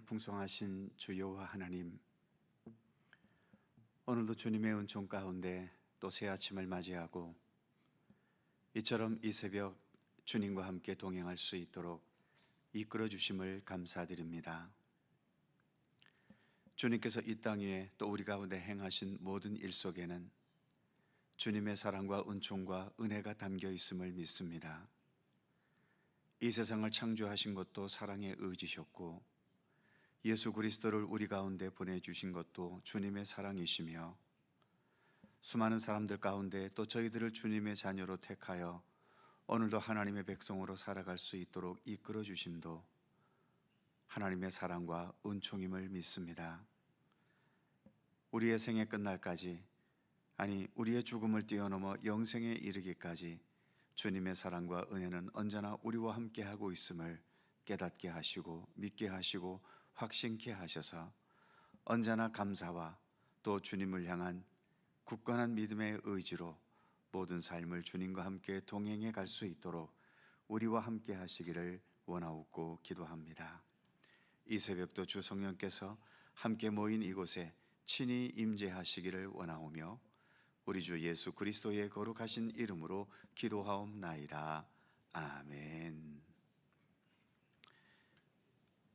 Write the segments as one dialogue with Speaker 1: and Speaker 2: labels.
Speaker 1: 풍성하신 주 여호와 하나님, 오늘도 주님의 은총 가운데 또 새 아침을 맞이하고 이처럼 이 새벽 주님과 함께 동행할 수 있도록 이끌어 주심을 감사드립니다. 주님께서 이 땅 위에 또 우리 가운데 행하신 모든 일 속에는 주님의 사랑과 은총과 은혜가 담겨 있음을 믿습니다. 이 세상을 창조하신 것도 사랑의 의지셨고 예수 그리스도를 우리 가운데 보내주신 것도 주님의 사랑이시며 수많은 사람들 가운데 또 저희들을 주님의 자녀로 택하여 오늘도 하나님의 백성으로 살아갈 수 있도록 이끌어 주심도 하나님의 사랑과 은총임을 믿습니다. 우리의 생애 끝날까지, 아니 우리의 죽음을 뛰어넘어 영생에 이르기까지 주님의 사랑과 은혜는 언제나 우리와 함께 하고 있음을 깨닫게 하시고 믿게 하시고 확신케 하셔서 언제나 감사와 또 주님을 향한 굳건한 믿음의 의지로 모든 삶을 주님과 함께 동행해 갈 수 있도록 우리와 함께 하시기를 원하옵고 기도합니다. 이 새벽도 주 성령께서 함께 모인 이곳에 친히 임재하시기를 원하오며 우리 주 예수 그리스도의 거룩하신 이름으로 기도하옵나이다. 아멘.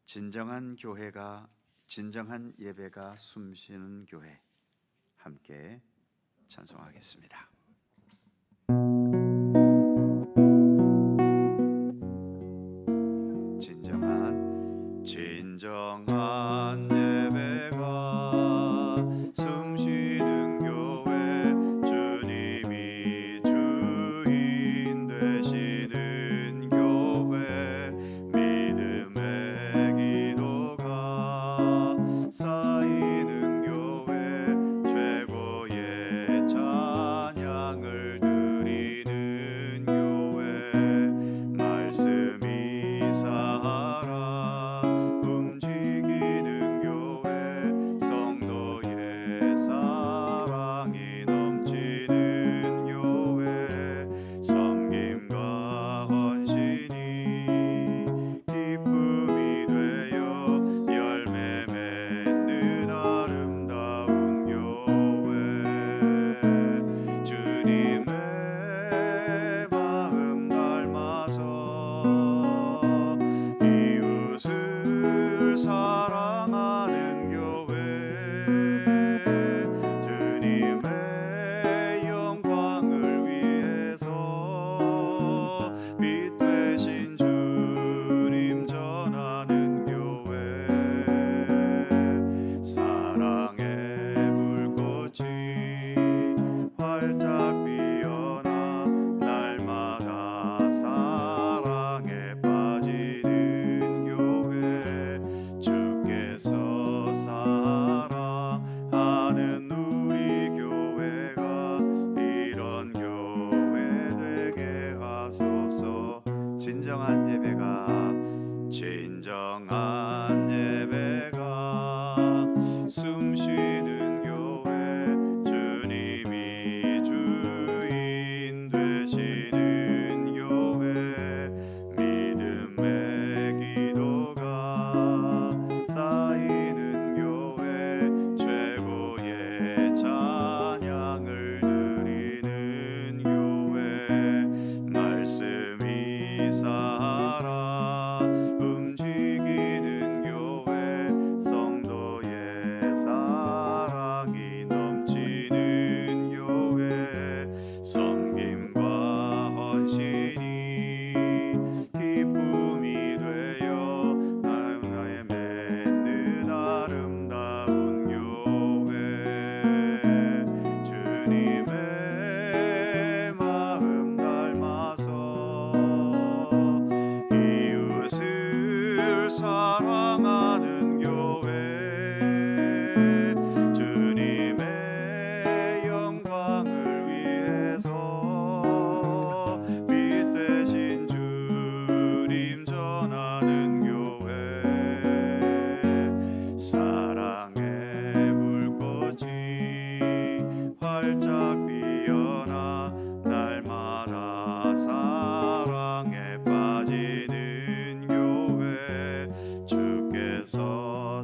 Speaker 1: 진정한 교회가, 진정한 예배가 숨쉬는 교회, 함께 찬송하겠습니다. 진정한 예배가 숨쉬는 교회, 주님이 주인 되시는 교회, 믿음의 기도가 쌓이는 교회, 최고의 찬양을 드리는 교회, 말씀이 살아 움직이는 교회, 성도의 사랑이 넘치는 교회, 섬김과 헌신이 기쁨이 되어 열매 맺는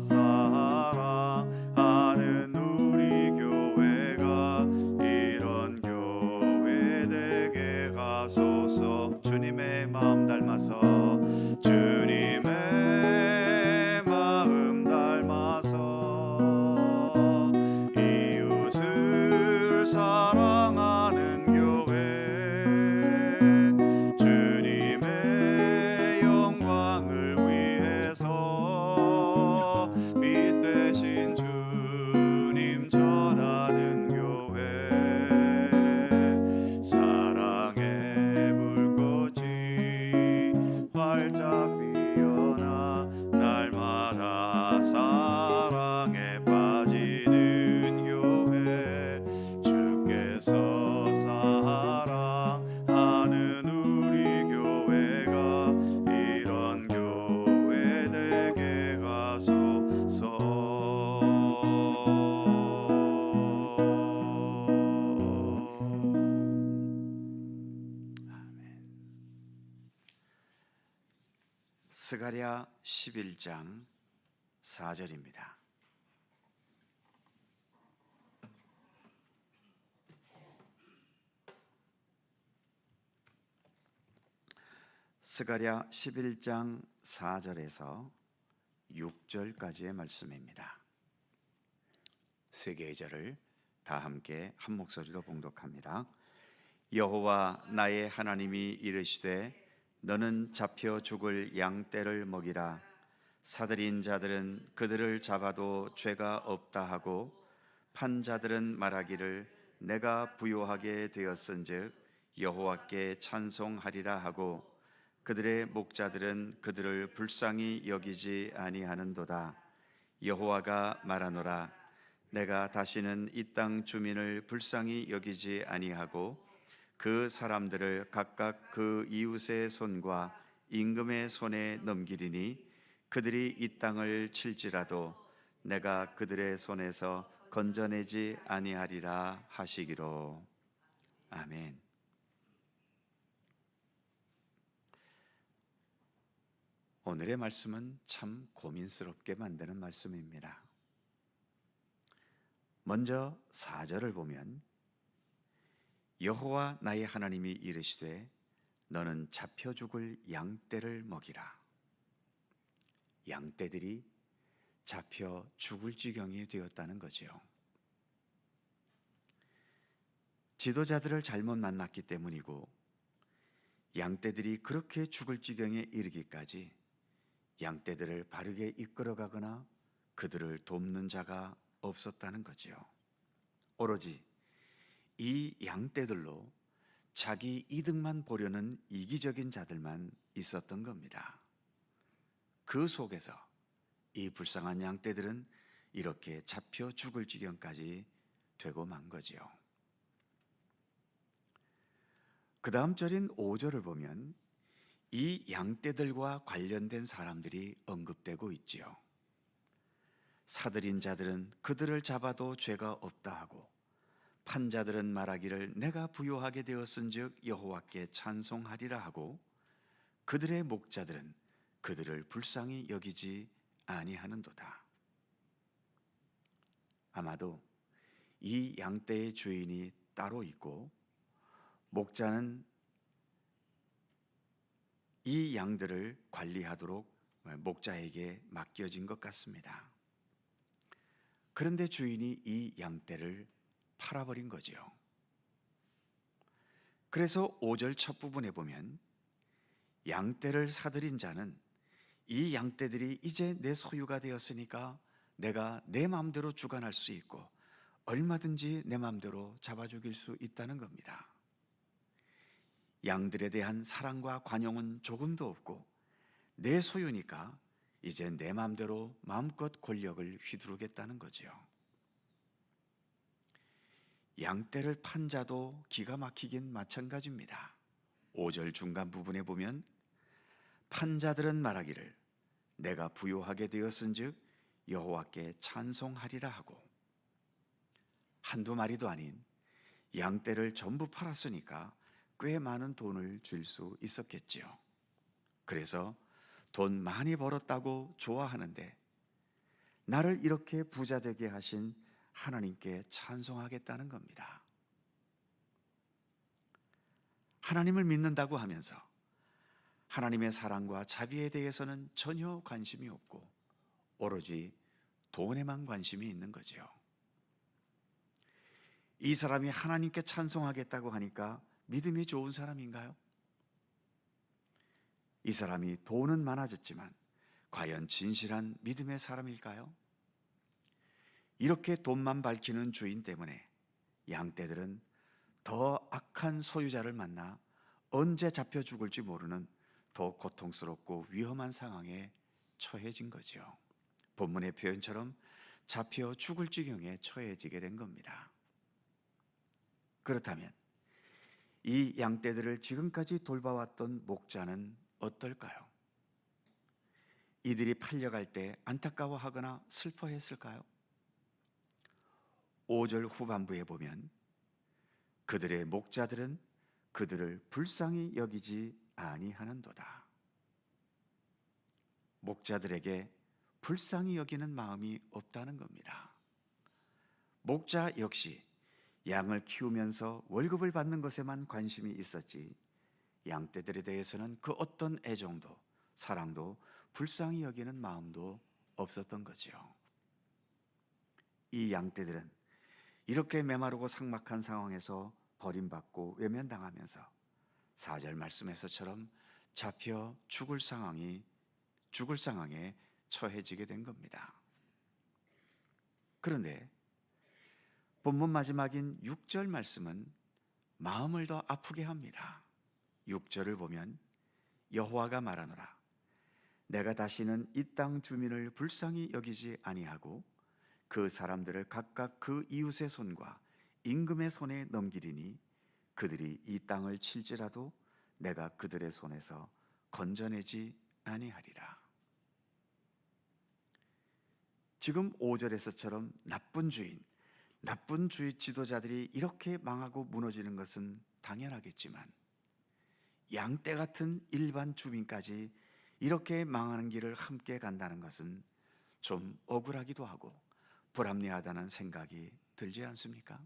Speaker 1: 사랑하는 우리 교회가 이런 교회 되게 하소서. 주님의 마음 닮아서, 주님의 마음 닮아서 이웃을 사랑하는 교회, 주님의 영광을 위해서 빛 대신 주님 전하는 교회, 사랑의 불꽃이 활짝 피어나 날마다 사랑에 빠지는 교회, 주께서 사랑하는 우리 교회가 이런 교회 되게 하소서. 스가랴 11장 4절입니다. 스가랴 11장 4절에서 6절까지의 말씀입니다. 세 계절을 다 함께 한 목소리로 봉독합니다. 여호와 나의 하나님이 이르시되 너는 잡혀 죽을 양떼를 먹이라. 사들인 자들은 그들을 잡아도 죄가 없다 하고 판 자들은 말하기를 내가 부요하게 되었은즉 여호와께 찬송하리라 하고 그들의 목자들은 그들을 불쌍히 여기지 아니하는도다. 여호와가 말하노라. 내가 다시는 이 땅 주민을 불쌍히 여기지 아니하고 그 사람들을 각각 그 이웃의 손과 임금의 손에 넘기리니 그들이 이 땅을 칠지라도 내가 그들의 손에서 건져내지 아니하리라 하시기로. 아멘. 오늘의 말씀은 참 고민스럽게 만드는 말씀입니다. 먼저 4절을 보면 여호와 나의 하나님이 이르시되 너는 잡혀 죽을 양떼를 먹이라. 양떼들이 잡혀 죽을 지경이 되었다는 거지요. 지도자들을 잘못 만났기 때문이고 양떼들이 그렇게 죽을 지경에 이르기까지 양떼들을 바르게 이끌어가거나 그들을 돕는 자가 없었다는 거지요. 오로지 이 양떼들로 자기 이득만 보려는 이기적인 자들만 있었던 겁니다. 그 속에서 이 불쌍한 양떼들은 이렇게 잡혀 죽을 지경까지 되고 만 거지요. 그 다음 절인 5절을 보면 이 양떼들과 관련된 사람들이 언급되고 있지요. 사들인 자들은 그들을 잡아도 죄가 없다 하고 판자들은 말하기를 내가 부요하게 되었은즉 여호와께 찬송하리라 하고 그들의 목자들은 그들을 불쌍히 여기지 아니하는도다. 아마도 이 양떼의 주인이 따로 있고 목자는 이 양들을 관리하도록 목자에게 맡겨진 것 같습니다. 그런데 주인이 이 양떼를 팔아버린 거지요. 그래서 5절 첫 부분에 보면 양떼를 사들인 자는 이 양떼들이 이제 내 소유가 되었으니까 내가 내 마음대로 주관할 수 있고 얼마든지 내 마음대로 잡아 죽일 수 있다는 겁니다. 양들에 대한 사랑과 관용은 조금도 없고 내 소유니까 이제 내 마음대로 마음껏 권력을 휘두르겠다는 거지요. 양떼를 판 자도 기가 막히긴 마찬가지입니다. 5절 중간 부분에 보면 판 자들은 말하기를 내가 부요하게 되었은즉 여호와께 찬송하리라 하고 한두 마리도 아닌 양떼를 전부 팔았으니까 꽤 많은 돈을 줄 수 있었겠지요. 그래서 돈 많이 벌었다고 좋아하는데 나를 이렇게 부자 되게 하신 하나님께 찬송하겠다는 겁니다. 하나님을 믿는다고 하면서 하나님의 사랑과 자비에 대해서는 전혀 관심이 없고 오로지 돈에만 관심이 있는 거죠. 이 사람이 하나님께 찬송하겠다고 하니까 믿음이 좋은 사람인가요? 이 사람이 돈은 많아졌지만 과연 진실한 믿음의 사람일까요? 이렇게 돈만 밝히는 주인 때문에 양떼들은 더 악한 소유자를 만나 언제 잡혀 죽을지 모르는 더 고통스럽고 위험한 상황에 처해진 거죠. 본문의 표현처럼 잡혀 죽을 지경에 처해지게 된 겁니다. 그렇다면 이 양떼들을 지금까지 돌봐왔던 목자는 어떨까요? 이들이 팔려갈 때 안타까워하거나 슬퍼했을까요? 5절 후반부에 보면 그들의 목자들은 그들을 불쌍히 여기지 아니하는도다. 목자들에게 불쌍히 여기는 마음이 없다는 겁니다. 목자 역시 양을 키우면서 월급을 받는 것에만 관심이 있었지 양떼들에 대해서는 그 어떤 애정도 사랑도 불쌍히 여기는 마음도 없었던 거죠. 이 양떼들은 이렇게 메마르고 삭막한 상황에서 버림받고 외면당하면서 4절 말씀에서처럼 잡혀 죽을 상황에 처해지게 된 겁니다. 그런데 본문 마지막인 6절 말씀은 마음을 더 아프게 합니다. 6절을 보면 여호와가 말하노라 내가 다시는 이 땅 주민을 불쌍히 여기지 아니하고 그 사람들을 각각 그 이웃의 손과 임금의 손에 넘기리니 그들이 이 땅을 칠지라도 내가 그들의 손에서 건져내지 아니하리라. 지금 5절에서처럼 나쁜 주의 지도자들이 이렇게 망하고 무너지는 것은 당연하겠지만 양떼 같은 일반 주민까지 이렇게 망하는 길을 함께 간다는 것은 좀 억울하기도 하고 불합리하다는 생각이 들지 않습니까?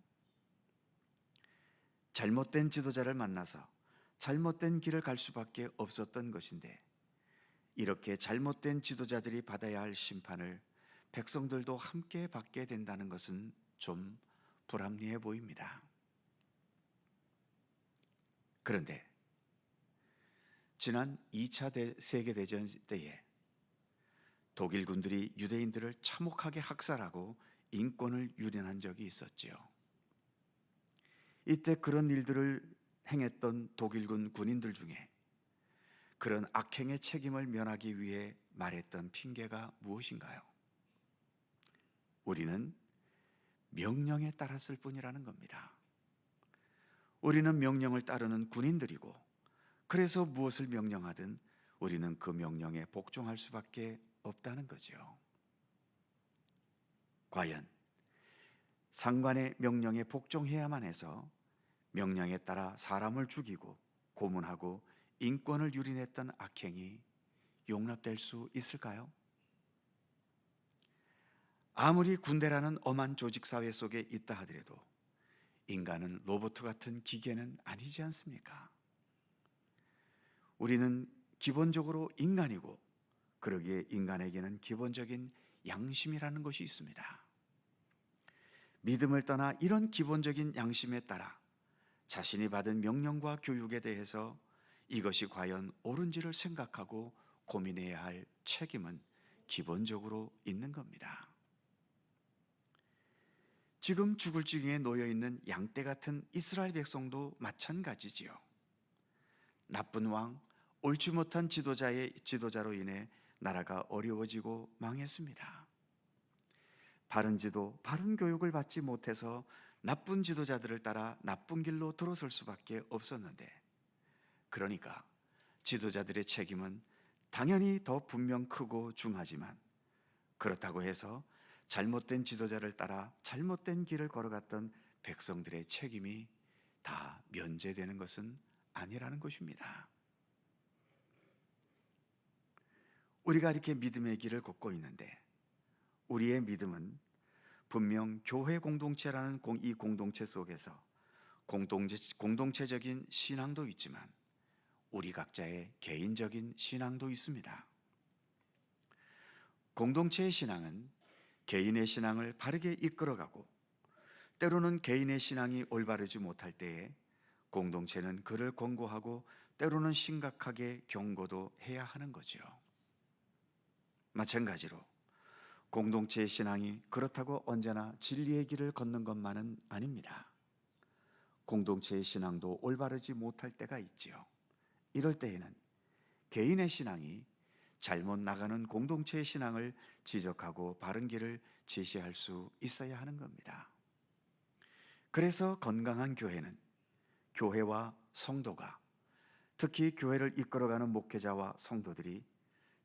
Speaker 1: 잘못된 지도자를 만나서 잘못된 길을 갈 수밖에 없었던 것인데 이렇게 잘못된 지도자들이 받아야 할 심판을 백성들도 함께 받게 된다는 것은 좀 불합리해 보입니다. 그런데 지난 2차 세계대전 때에 독일 군들이 유대인들을 참혹하게 학살하고 인권을 유린한 적이 있었지요. 이때 그런 일들을 행했던 독일군 군인들 중에 그런 악행의 책임을 면하기 위해 말했던 핑계가 무엇인가요? 우리는 명령에 따랐을 뿐이라는 겁니다. 우리는 명령을 따르는 군인들이고 그래서 무엇을 명령하든 우리는 그 명령에 복종할 수밖에 없다는 거죠. 과연 상관의 명령에 복종해야만 해서 명령에 따라 사람을 죽이고 고문하고 인권을 유린했던 악행이 용납될 수 있을까요? 아무리 군대라는 엄한 조직 사회 속에 있다 하더라도 인간은 로봇 같은 기계는 아니지 않습니까? 우리는 기본적으로 인간이고 그러기에 인간에게는 기본적인 양심이라는 것이 있습니다. 믿음을 떠나 이런 기본적인 양심에 따라 자신이 받은 명령과 교육에 대해서 이것이 과연 옳은지를 생각하고 고민해야 할 책임은 기본적으로 있는 겁니다. 지금 죽을 지경에 놓여 있는 양떼 같은 이스라엘 백성도 마찬가지지요. 나쁜 왕, 옳지 못한 지도자로 인해 나라가 어려워지고 망했습니다. 바른 지도, 바른 교육을 받지 못해서 나쁜 지도자들을 따라 나쁜 길로 들어설 수밖에 없었는데, 그러니까 지도자들의 책임은 당연히 더 분명 크고 중하지만 그렇다고 해서 잘못된 지도자를 따라 잘못된 길을 걸어갔던 백성들의 책임이 다 면제되는 것은 아니라는 것입니다. 우리가 이렇게 믿음의 길을 걷고 있는데 우리의 믿음은 분명 교회 공동체라는 이 공동체 속에서 공동체적인 신앙도 있지만 우리 각자의 개인적인 신앙도 있습니다. 공동체의 신앙은 개인의 신앙을 바르게 이끌어가고, 때로는 개인의 신앙이 올바르지 못할 때에 공동체는 그를 권고하고 때로는 심각하게 경고도 해야 하는 거죠. 마찬가지로 공동체의 신앙이 그렇다고 언제나 진리의 길을 걷는 것만은 아닙니다. 공동체의 신앙도 올바르지 못할 때가 있지요. 이럴 때에는 개인의 신앙이 잘못 나가는 공동체의 신앙을 지적하고 바른 길을 제시할 수 있어야 하는 겁니다. 그래서 건강한 교회는 교회와 성도가, 특히 교회를 이끌어가는 목회자와 성도들이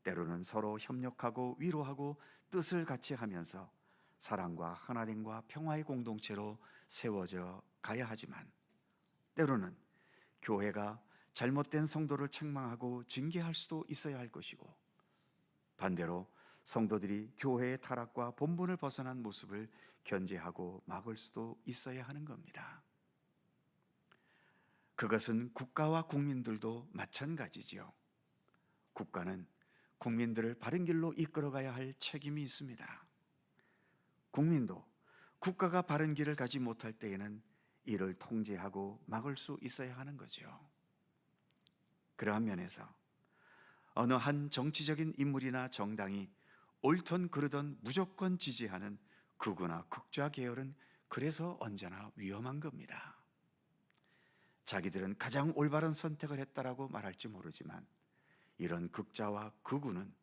Speaker 1: 때로는 서로 협력하고 위로하고 뜻을 같이 하면서 사랑과 하나됨과 평화의 공동체로 세워져 가야 하지만, 때로는 교회가 잘못된 성도를 책망하고 징계할 수도 있어야 할 것이고, 반대로 성도들이 교회의 타락과 본분을 벗어난 모습을 견제하고 막을 수도 있어야 하는 겁니다. 그것은 국가와 국민들도 마찬가지지요. 국가는 국민들을 바른 길로 이끌어가야 할 책임이 있습니다. 국민도 국가가 바른 길을 가지 못할 때에는 이를 통제하고 막을 수 있어야 하는 거죠. 그러한 면에서 어느 한 정치적인 인물이나 정당이 옳든 그르든 무조건 지지하는 극우나 극좌 계열은 그래서 언제나 위험한 겁니다. 자기들은 가장 올바른 선택을 했다라고 말할지 모르지만, 이런 극좌와 극우는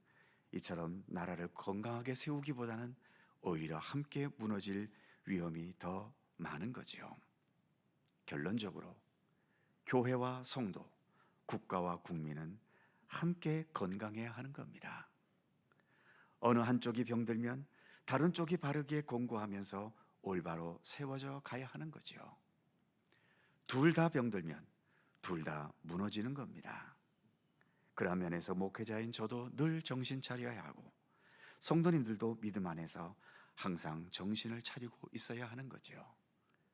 Speaker 1: 이처럼 나라를 건강하게 세우기보다는 오히려 함께 무너질 위험이 더 많은 거죠. 결론적으로 교회와 성도, 국가와 국민은 함께 건강해야 하는 겁니다. 어느 한쪽이 병들면 다른 쪽이 바르게 공고하면서 올바로 세워져 가야 하는 거죠. 둘 다 병들면 둘 다 무너지는 겁니다. 그런 면에서 목회자인 저도 늘 정신 차려야 하고, 성도님들도 믿음 안에서 항상 정신을 차리고 있어야 하는 거죠.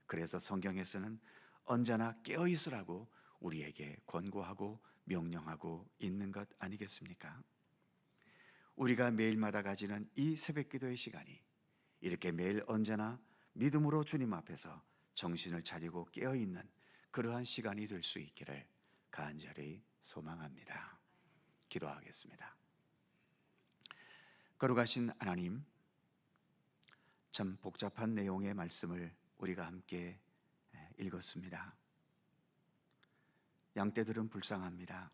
Speaker 1: 그래서 성경에서는 언제나 깨어 있으라고 우리에게 권고하고 명령하고 있는 것 아니겠습니까? 우리가 매일마다 가지는 이 새벽기도의 시간이 이렇게 매일 언제나 믿음으로 주님 앞에서 정신을 차리고 깨어 있는 그러한 시간이 될 수 있기를 간절히 소망합니다. 기도하겠습니다. 거룩하신 하나님, 참 복잡한 내용의 말씀을 우리가 함께 읽었습니다. 양떼들은 불쌍합니다.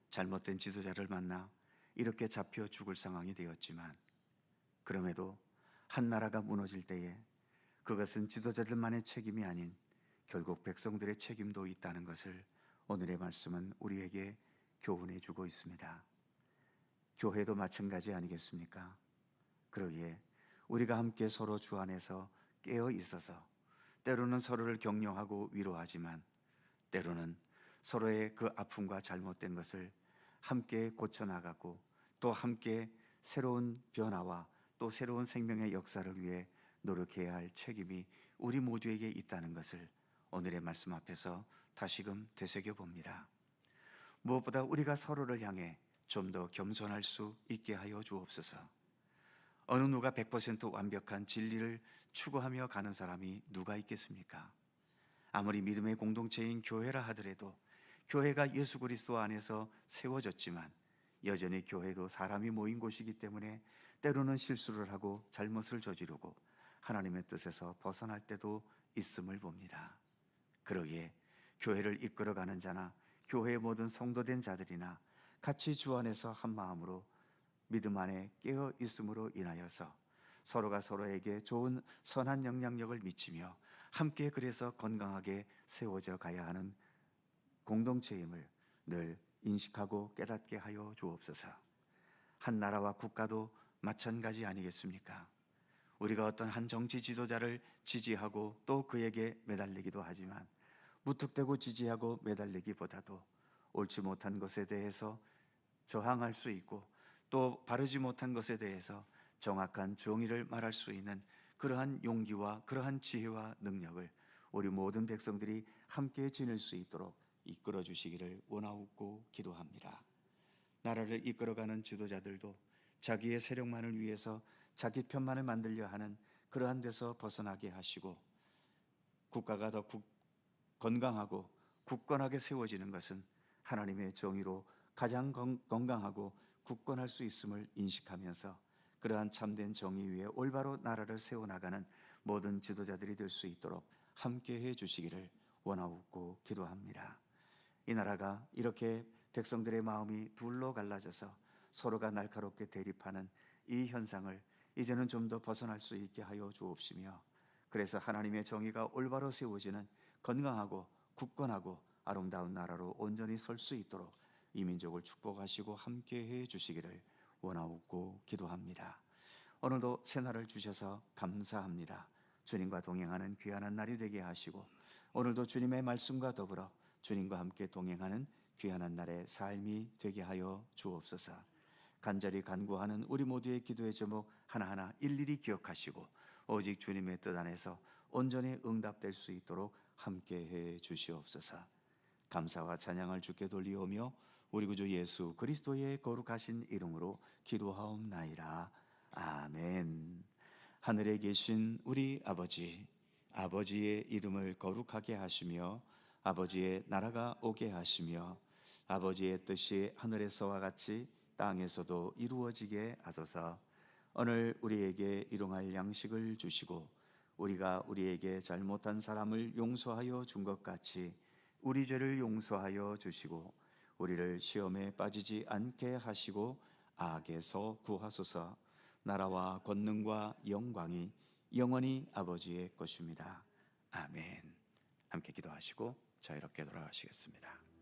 Speaker 1: 잘못된 지도자를 만나 이렇게 잡혀 죽을 상황이 되었지만, 그럼에도 한 나라가 무너질 때에 그것은 지도자들만의 책임이 아닌 결국 백성들의 책임도 있다는 것을 오늘의 말씀은 우리에게 교훈해 주고 있습니다. 교회도 마찬가지 아니겠습니까? 그러기에 우리가 함께 서로 주 안에서 깨어 있어서 때로는 서로를 격려하고 위로하지만, 때로는 서로의 그 아픔과 잘못된 것을 함께 고쳐나가고 또 함께 새로운 변화와 또 새로운 생명의 역사를 위해 노력해야 할 책임이 우리 모두에게 있다는 것을 오늘의 말씀 앞에서 다시금 되새겨 봅니다. 무엇보다 우리가 서로를 향해 좀 더 겸손할 수 있게 하여 주옵소서. 어느 누가 100% 완벽한 진리를 추구하며 가는 사람이 누가 있겠습니까? 아무리 믿음의 공동체인 교회라 하더라도 교회가 예수 그리스도 안에서 세워졌지만 여전히 교회도 사람이 모인 곳이기 때문에 때로는 실수를 하고 잘못을 저지르고 하나님의 뜻에서 벗어날 때도 있음을 봅니다. 그러기에 교회를 이끌어가는 자나 교회의 모든 성도된 자들이나 같이 주 안에서 한 마음으로 믿음 안에 깨어 있음으로 인하여서 서로가 서로에게 좋은 선한 영향력을 미치며 함께 그래서 건강하게 세워져 가야 하는 공동체임을 늘 인식하고 깨닫게 하여 주옵소서. 한 나라와 국가도 마찬가지 아니겠습니까? 우리가 어떤 한 정치 지도자를 지지하고 또 그에게 매달리기도 하지만, 무턱대고 지지하고 매달리기보다도 옳지 못한 것에 대해서 저항할 수 있고 또 바르지 못한 것에 대해서 정확한 정의를 말할 수 있는 그러한 용기와 그러한 지혜와 능력을 우리 모든 백성들이 함께 지닐 수 있도록 이끌어 주시기를 원하옵고 기도합니다. 나라를 이끌어가는 지도자들도 자기의 세력만을 위해서 자기 편만을 만들려 하는 그러한 데서 벗어나게 하시고, 국가가 더 건강하고 굳건하게 세워지는 것은 하나님의 정의로 가장 건강하고 굳건할 수 있음을 인식하면서 그러한 참된 정의 위에 올바로 나라를 세워나가는 모든 지도자들이 될 수 있도록 함께해 주시기를 원하옵고 기도합니다. 이 나라가 이렇게 백성들의 마음이 둘로 갈라져서 서로가 날카롭게 대립하는 이 현상을 이제는 좀 더 벗어날 수 있게 하여 주옵시며, 그래서 하나님의 정의가 올바로 세워지는 건강하고 굳건하고 아름다운 나라로 온전히 설 수 있도록 이 민족을 축복하시고 함께해 주시기를 원하옵고 기도합니다. 오늘도 새날을 주셔서 감사합니다. 주님과 동행하는 귀한 날이 되게 하시고, 오늘도 주님의 말씀과 더불어 주님과 함께 동행하는 귀한 날의 삶이 되게 하여 주옵소서. 간절히 간구하는 우리 모두의 기도의 제목 하나하나 일일이 기억하시고 오직 주님의 뜻 안에서 온전히 응답될 수 있도록 함께해 주시옵소서. 감사와 찬양을 주께 돌리오며 우리 구주 예수 그리스도의 거룩하신 이름으로 기도하옵나이다. 아멘. 하늘에 계신 우리 아버지, 아버지의 이름을 거룩하게 하시며 아버지의 나라가 오게 하시며 아버지의 뜻이 하늘에서와 같이 땅에서도 이루어지게 하소서. 오늘 우리에게 일용할 양식을 주시고 우리가 우리에게 잘못한 사람을 용서하여 준 것 같이 우리 죄를 용서하여 주시고 우리를 시험에 빠지지 않게 하시고 악에서 구하소서. 나라와 권능과 영광이 영원히 아버지의 것입니다. 아멘. 함께 기도하시고 자유롭게 돌아가시겠습니다.